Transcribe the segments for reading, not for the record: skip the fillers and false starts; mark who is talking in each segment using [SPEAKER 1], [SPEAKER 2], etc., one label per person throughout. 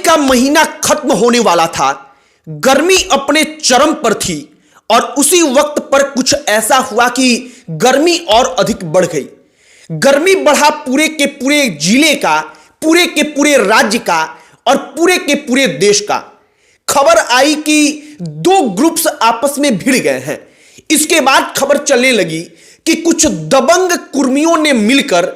[SPEAKER 1] का महीना खत्म होने वाला था। गर्मी अपने चरम पर थी और उसी वक्त पर कुछ ऐसा हुआ कि गर्मी और अधिक बढ़ गई। गर्मी बढ़ा पूरे के पूरे जिले का, पूरे के पूरे राज्य का और पूरे के पूरे देश का। खबर आई कि दो ग्रुप्स आपस में भिड़ गए हैं। इसके बाद खबर चलने लगी कि कुछ दबंग कुर्मियों ने मिलकर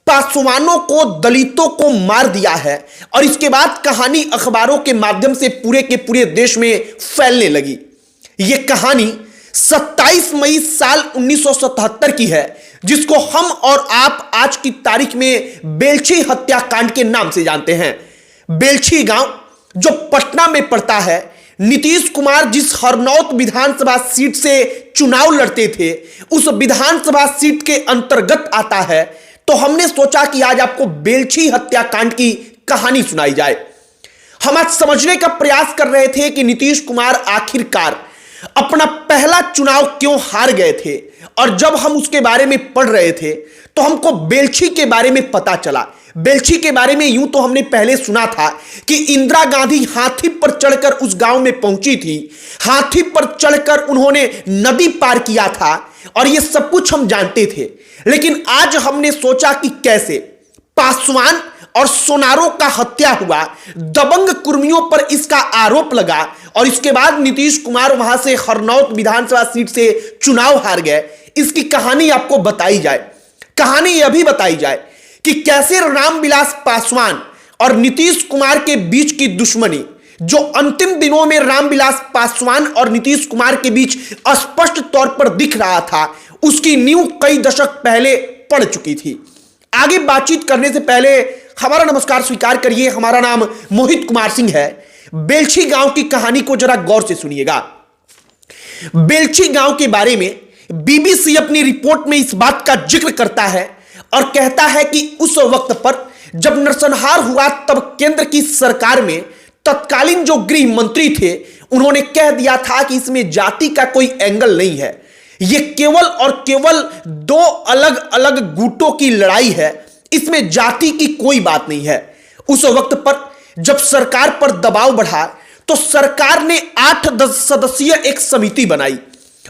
[SPEAKER 1] पासवानों को, दलितों को मार दिया है और इसके बाद कहानी अखबारों के माध्यम से पूरे के पूरे देश में फैलने लगी। यह कहानी 27 मई साल 1977 की है, जिसको हम और आप आज की तारीख में बेलछी हत्याकांड के नाम से जानते हैं। बेलछी गांव जो पटना में पड़ता है, नीतीश कुमार जिस हरनौत विधानसभा सीट से चुनाव लड़ते थे, उस विधानसभा सीट के अंतर्गत आता है। तो हमने सोचा कि आज आपको बेलछी हत्याकांड की कहानी सुनाई जाए। हम आज समझने का प्रयास कर रहे थे कि नीतीश कुमार आखिरकार अपना पहला चुनाव क्यों हार गए थे, और जब हम उसके बारे में पढ़ रहे थे तो हमको बेलछी के बारे में पता चला। बेलछी के बारे में यूं तो हमने पहले सुना था कि इंदिरा गांधी हाथी पर चढ़कर उस गांव में पहुंची थी, हाथी पर चढ़कर उन्होंने नदी पार किया था, और यह सब कुछ हम जानते थे। लेकिन आज हमने सोचा कि कैसे पासवान और सोनारों का हत्या हुआ, दबंग कुर्मियों पर इसका आरोप लगा और इसके बाद नीतीश कुमार वहां से हरनौत विधानसभा सीट से चुनाव हार गए। इसकी कहानी आपको बताई जाए। कहानी यह भी बताई जाए कि कैसे रामविलास पासवान और नीतीश कुमार के बीच की दुश्मनी, जो अंतिम दिनों में रामविलास पासवान और नीतीश कुमार के बीच स्पष्ट तौर पर दिख रहा था, उसकी नींव कई दशक पहले पड़ चुकी थी। आगे बातचीत करने से पहले हमारा नमस्कार स्वीकार करिए। हमारा नाम मोहित कुमार सिंह है। बेलछी गांव की कहानी को जरा गौर से सुनिएगा। बेलछी गांव के बारे में बीबीसी अपनी रिपोर्ट में इस बात का जिक्र करता है और कहता है कि उस वक्त पर जब नरसंहार हुआ, तब केंद्र की सरकार में तत्कालीन जो गृह मंत्री थे, उन्होंने कह दिया था कि इसमें जाति का कोई एंगल नहीं है, यह केवल और केवल दो अलग अलग गुटों की लड़ाई है, इसमें जाति की कोई बात नहीं है। उस वक्त पर जब सरकार पर दबाव बढ़ा तो सरकार ने 8 सदस्यीय एक समिति बनाई।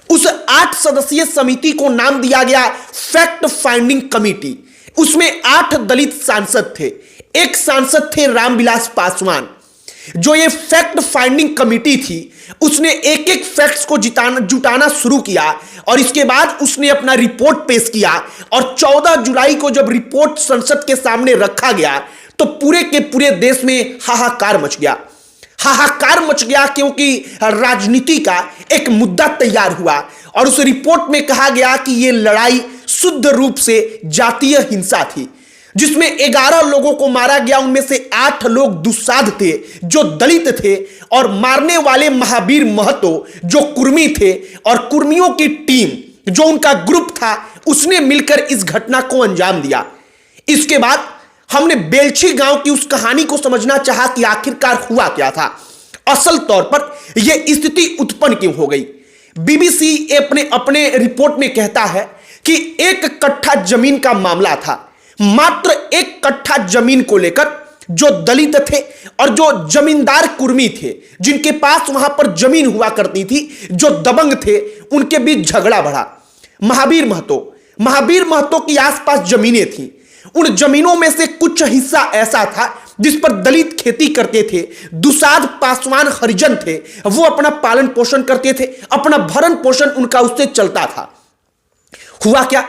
[SPEAKER 1] उस 8 सदस्यीय समिति को नाम दिया गया फैक्ट फाइंडिंग कमेटी। उसमें 8 दलित सांसद थे, एक सांसद थे रामविलास पासवान। जो ये फैक्ट फाइंडिंग कमेटी थी, उसने एक एक फैक्ट्स को जुटाना शुरू किया और इसके बाद उसने अपना रिपोर्ट पेश किया। और 14 जुलाई को जब रिपोर्ट संसद के सामने रखा गया तो पूरे के पूरे देश में हाहाकार मच गया। हाहाकार मच गया क्योंकि राजनीति का एक मुद्दा तैयार हुआ और उस रिपोर्ट में कहा गया कि यह लड़ाई शुद्ध रूप से जातीय हिंसा थी, जिसमें 11 लोगों को मारा गया। उनमें से 8 लोग दुस्साध थे जो दलित थे, और मारने वाले महावीर महतो जो कुर्मी थे, और कुर्मियों की टीम जो उनका ग्रुप था, उसने मिलकर इस घटना को अंजाम दिया। इसके बाद हमने बेलछी गांव की उस कहानी को समझना चाहा कि आखिरकार हुआ क्या था, असल तौर पर यह स्थिति उत्पन्न क्यों हो गई। बीबीसी अपने रिपोर्ट में कहता है कि 1 कट्ठा जमीन का मामला था। मात्र 1 कट्ठा जमीन को लेकर जो दलित थे और जो जमींदार कुर्मी थे, जिनके पास वहां पर जमीन हुआ करती थी, जो दबंग थे, उनके बीच झगड़ा बढ़ा। महावीर महतो की आसपास जमीनें थी। उन जमीनों में से कुछ हिस्सा ऐसा था जिस पर दलित खेती करते थे। दुसाध पासवान हरिजन थे, वो अपना पालन पोषण करते थे, अपना भरण पोषण उनका उससे चलता था। हुआ क्या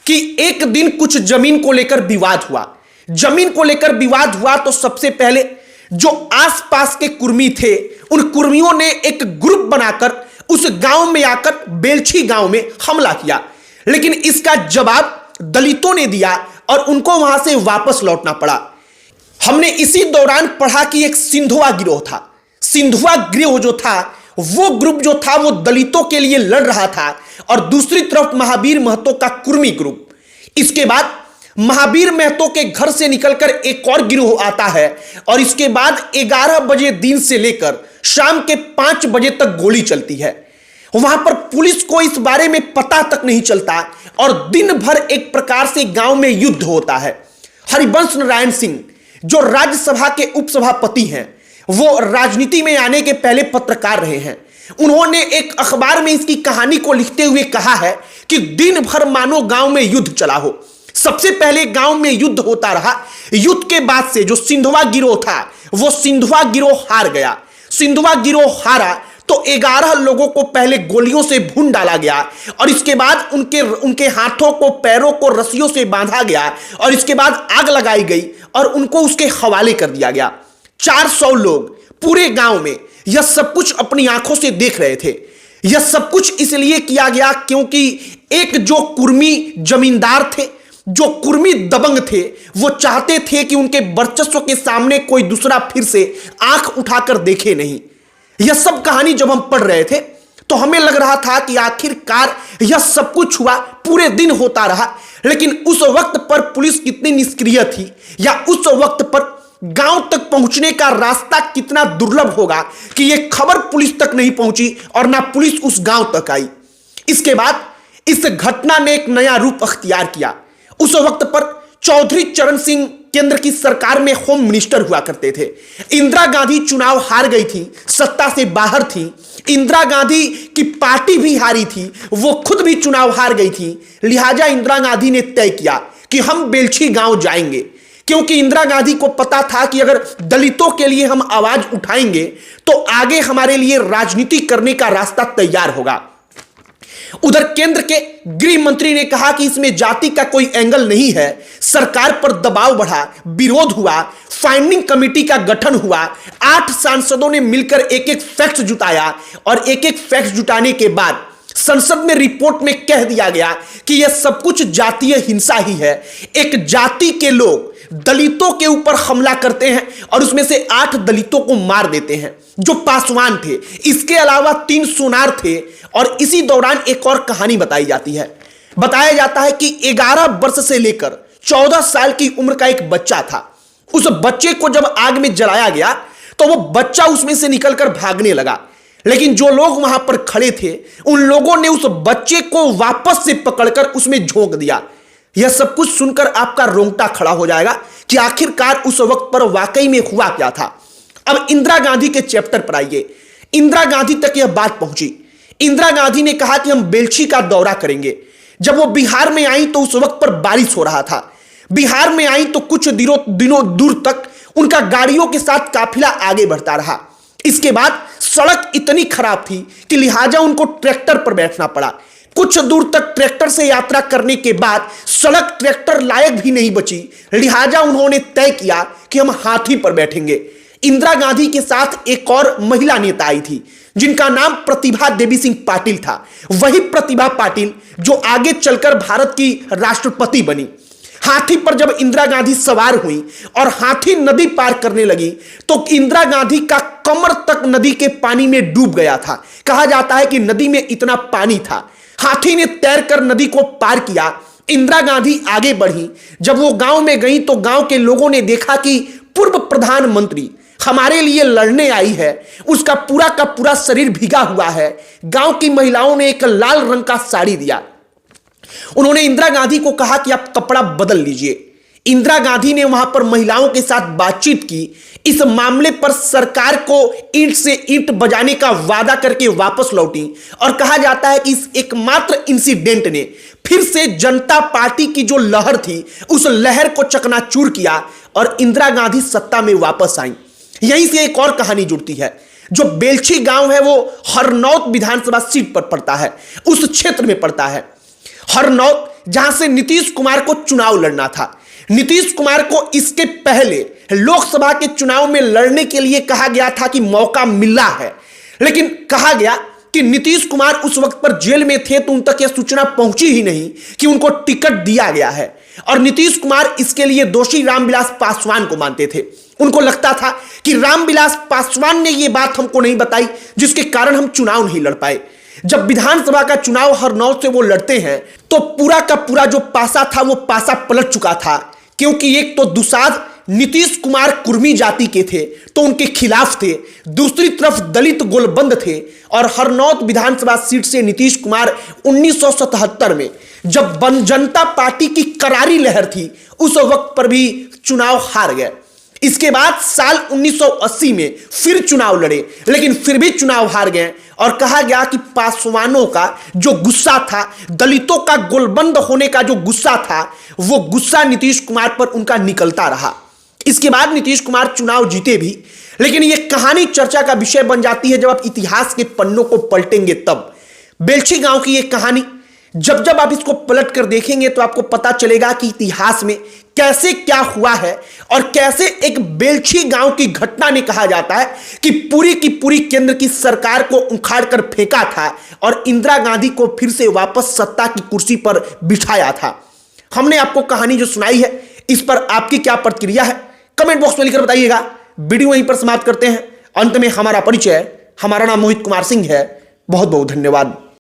[SPEAKER 1] कि एक दिन कुछ जमीन को लेकर विवाद हुआ। जमीन को लेकर विवाद हुआ तो सबसे पहले जो आसपास के कुर्मी थे, उन कुर्मियों ने एक ग्रुप बनाकर उस गांव में आकर बेलछी गांव में हमला किया। लेकिन इसका जवाब दलितों ने दिया और उनको वहां से वापस लौटना पड़ा। हमने इसी दौरान पढ़ा कि एक सिंधुआ गिरोह था। सिंधुआ गिरोह जो था, वो ग्रुप जो था, वो दलितों के लिए लड़ रहा था, और दूसरी तरफ महावीर महतो का कुर्मी ग्रुप। इसके बाद महावीर महतो के घर से निकलकर एक और गिरोह आता है और इसके बाद 11 बजे दिन से लेकर शाम के 5 बजे तक गोली चलती है। वहां पर पुलिस को इस बारे में पता तक नहीं चलता और दिन भर एक प्रकार से गांव में युद्ध होता है। हरिवंश नारायण सिंह जो राज्यसभा के उपसभापति हैं, वो राजनीति में आने के पहले पत्रकार रहे हैं। उन्होंने एक अखबार में इसकी कहानी को लिखते हुए कहा है कि दिन भर मानो गांव में युद्ध चला हो। सबसे पहले गांव में युद्ध होता रहा। युद्ध के बाद से जो सिंधवा गिरोह था वो सिंधवा गिरोह हार गया। सिंधवा गिरोह हारा तो 11 लोगों को पहले गोलियों से भून डाला गया और इसके बाद उनके हाथों को पैरों को रस्सियों से बांधा गया और इसके बाद आग लगाई गई और उनको उसके हवाले कर दिया गया। 400 लोग पूरे गांव में यह सब कुछ अपनी आंखों से देख रहे थे। यह सब कुछ इसलिए किया गया क्योंकि एक जो कुर्मी जमींदार थे, जो कुर्मी दबंग थे, वो चाहते थे कि उनके वर्चस्व के सामने कोई दूसरा फिर से आंख उठाकर देखे नहीं। यह सब कहानी जब हम पढ़ रहे थे तो हमें लग रहा था कि आखिरकार यह सब कुछ हुआ, पूरे दिन होता रहा, लेकिन उस वक्त पर पुलिस कितनी निष्क्रिय थी या उस वक्त पर गांव तक पहुंचने का रास्ता कितना दुर्लभ होगा कि यह खबर पुलिस तक नहीं पहुंची और ना पुलिस उस गांव तक आई। इसके बाद इस घटना ने एक नया रूप अख्तियार किया। उस वक्त पर चौधरी चरण सिंह केंद्र की सरकार में होम मिनिस्टर हुआ करते थे। इंदिरा गांधी चुनाव हार गई थी, सत्ता से बाहर थी। इंदिरा गांधी की पार्टी भी हारी थी, वो खुद भी चुनाव हार गई थी। लिहाजा इंदिरा गांधी ने तय किया कि हम बेलछी गांव जाएंगे, क्योंकि इंदिरा गांधी को पता था कि अगर दलितों के लिए हम आवाज उठाएंगे तो आगे हमारे लिए राजनीति करने का रास्ता तैयार होगा। उधर केंद्र के गृह मंत्री ने कहा कि इसमें जाति का कोई एंगल नहीं है। सरकार पर दबाव बढ़ा, विरोध हुआ, फाइंडिंग कमेटी का गठन हुआ। 8 सांसदों ने मिलकर एक एक फैक्ट जुटाया और एक एक फैक्ट जुटाने के बाद संसद में रिपोर्ट में कह दिया गया कि यह सब कुछ जातीय हिंसा ही है। एक जाति के लोग दलितों के ऊपर हमला करते हैं और उसमें से 8 दलितों को मार देते हैं जो पासवान थे। इसके अलावा 3 सोनार थे और इसी दौरान एक और कहानी बताई जाती है। बताया जाता है कि 11 वर्ष से लेकर 14 साल की उम्र का एक बच्चा था। उस बच्चे को जब आग में जलाया गया तो वो बच्चा उसमें से निकलकर भागने लगा, लेकिन जो लोग वहां पर खड़े थे उन लोगों ने उस बच्चे को वापस से पकड़कर उसमें झोंक दिया। यह सब कुछ सुनकर आपका रोंगटा खड़ा हो जाएगा कि आखिरकार उस वक्त पर वाकई में हुआ क्या था। अब इंदिरा गांधी के चैप्टर पर आइए। इंदिरा गांधी तक यह बात पहुंची। इंदिरा गांधी ने कहा कि हम बेलछी का दौरा करेंगे। जब वो बिहार में आई तो उस वक्त पर बारिश हो रहा था। बिहार में आई तो कुछ दिनों दूर तक उनका गाड़ियों के साथ काफिला आगे बढ़ता रहा। इसके बाद सड़क इतनी खराब थी कि लिहाजा उनको ट्रैक्टर पर बैठना पड़ा। कुछ दूर तक ट्रैक्टर से यात्रा करने के बाद सड़क ट्रैक्टर लायक भी नहीं बची। लिहाजा उन्होंने तय किया कि हम हाथी पर बैठेंगे। इंदिरा गांधी के साथ एक और महिला नेता आई थी जिनका नाम प्रतिभा देवी सिंह पाटिल था। वही प्रतिभा पाटिल जो आगे चलकर भारत की राष्ट्रपति बनी। हाथी पर जब इंदिरा गांधी सवार हुई और हाथी नदी पार करने लगी तो इंदिरा गांधी का कमर तक नदी के पानी में डूब गया था। कहा जाता है कि नदी में इतना पानी था। हाथी ने तैरकर नदी को पार किया। इंदिरा गांधी आगे बढ़ी। जब वो गांव में गई तो गांव के लोगों ने देखा कि पूर्व प्रधानमंत्री हमारे लिए लड़ने आई है, उसका पूरा का पूरा शरीर भीगा हुआ है। गांव की महिलाओं ने एक लाल रंग का साड़ी दिया। उन्होंने इंदिरा गांधी को कहा कि आप कपड़ा बदल लीजिए। इंदिरा गांधी ने वहां पर महिलाओं के साथ बातचीत की। इस मामले पर सरकार को ईंट से ईंट बजाने का वादा करके वापस लौटी और कहा जाता है कि इस एकमात्र इंसिडेंट ने फिर से जनता पार्टी की जो लहर थी उस लहर को चकनाचूर किया और इंदिरा गांधी सत्ता में वापस आई। यहीं से एक और कहानी जुड़ती है। जो बेलछी गांव है वो हरनौत विधानसभा सीट पर पड़ता है, उस क्षेत्र में पड़ता है। हरनौत जहां से नीतीश कुमार को चुनाव लड़ना था। नीतीश कुमार को इसके पहले लोकसभा के चुनाव में लड़ने के लिए कहा गया था कि मौका मिला है, लेकिन कहा गया कि नीतीश कुमार उस वक्त पर जेल में थे तो उन तक यह सूचना पहुंची ही नहीं कि उनको टिकट दिया गया है। और नीतीश कुमार इसके लिए दोषी रामविलास पासवान को मानते थे। उनको लगता था कि रामविलास पासवान ने यह बात हमको नहीं बताई जिसके कारण हम चुनाव नहीं लड़ पाए। जब विधानसभा का चुनाव हरनौत से वो लड़ते हैं तो पूरा का पूरा जो पासा था वो पासा पलट चुका था, क्योंकि एक तो दुसाध नीतीश कुमार कुर्मी जाति के थे तो उनके खिलाफ थे, दूसरी तरफ दलित गोलबंद थे। और हरनौत विधानसभा सीट से नीतीश कुमार 1977 में जब जनता पार्टी की करारी लहर थी उस वक्त पर भी चुनाव हार गए। इसके बाद साल 1980 में फिर चुनाव लड़े, लेकिन फिर भी चुनाव हार गए और कहा गया कि पासवानों का जो गुस्सा था, दलितों का गोलबंद होने का जो गुस्सा था, वो गुस्सा नीतीश कुमार पर उनका निकलता रहा। इसके बाद नीतीश कुमार चुनाव जीते भी, लेकिन यह कहानी चर्चा का विषय बन जाती है जब आप इतिहास के पन्नों को पलटेंगे तब। बेलछी गांव की यह कहानी जब जब आप इसको पलट कर देखेंगे तो आपको पता चलेगा कि इतिहास में कैसे क्या हुआ है और कैसे एक बेलछी गांव की घटना ने कहा जाता है कि पूरी की पूरी केंद्र की सरकार को उखाड़ कर फेंका था और इंदिरा गांधी को फिर से वापस सत्ता की कुर्सी पर बिठाया था। हमने आपको कहानी जो सुनाई है, इस पर आपकी क्या प्रतिक्रिया है, कमेंट बॉक्स में लिखकर बताइएगा। वीडियो वहीं पर समाप्त करते हैं। अंत में हमारा परिचय, हमारा नाम मोहित कुमार सिंह है। बहुत बहुत धन्यवाद।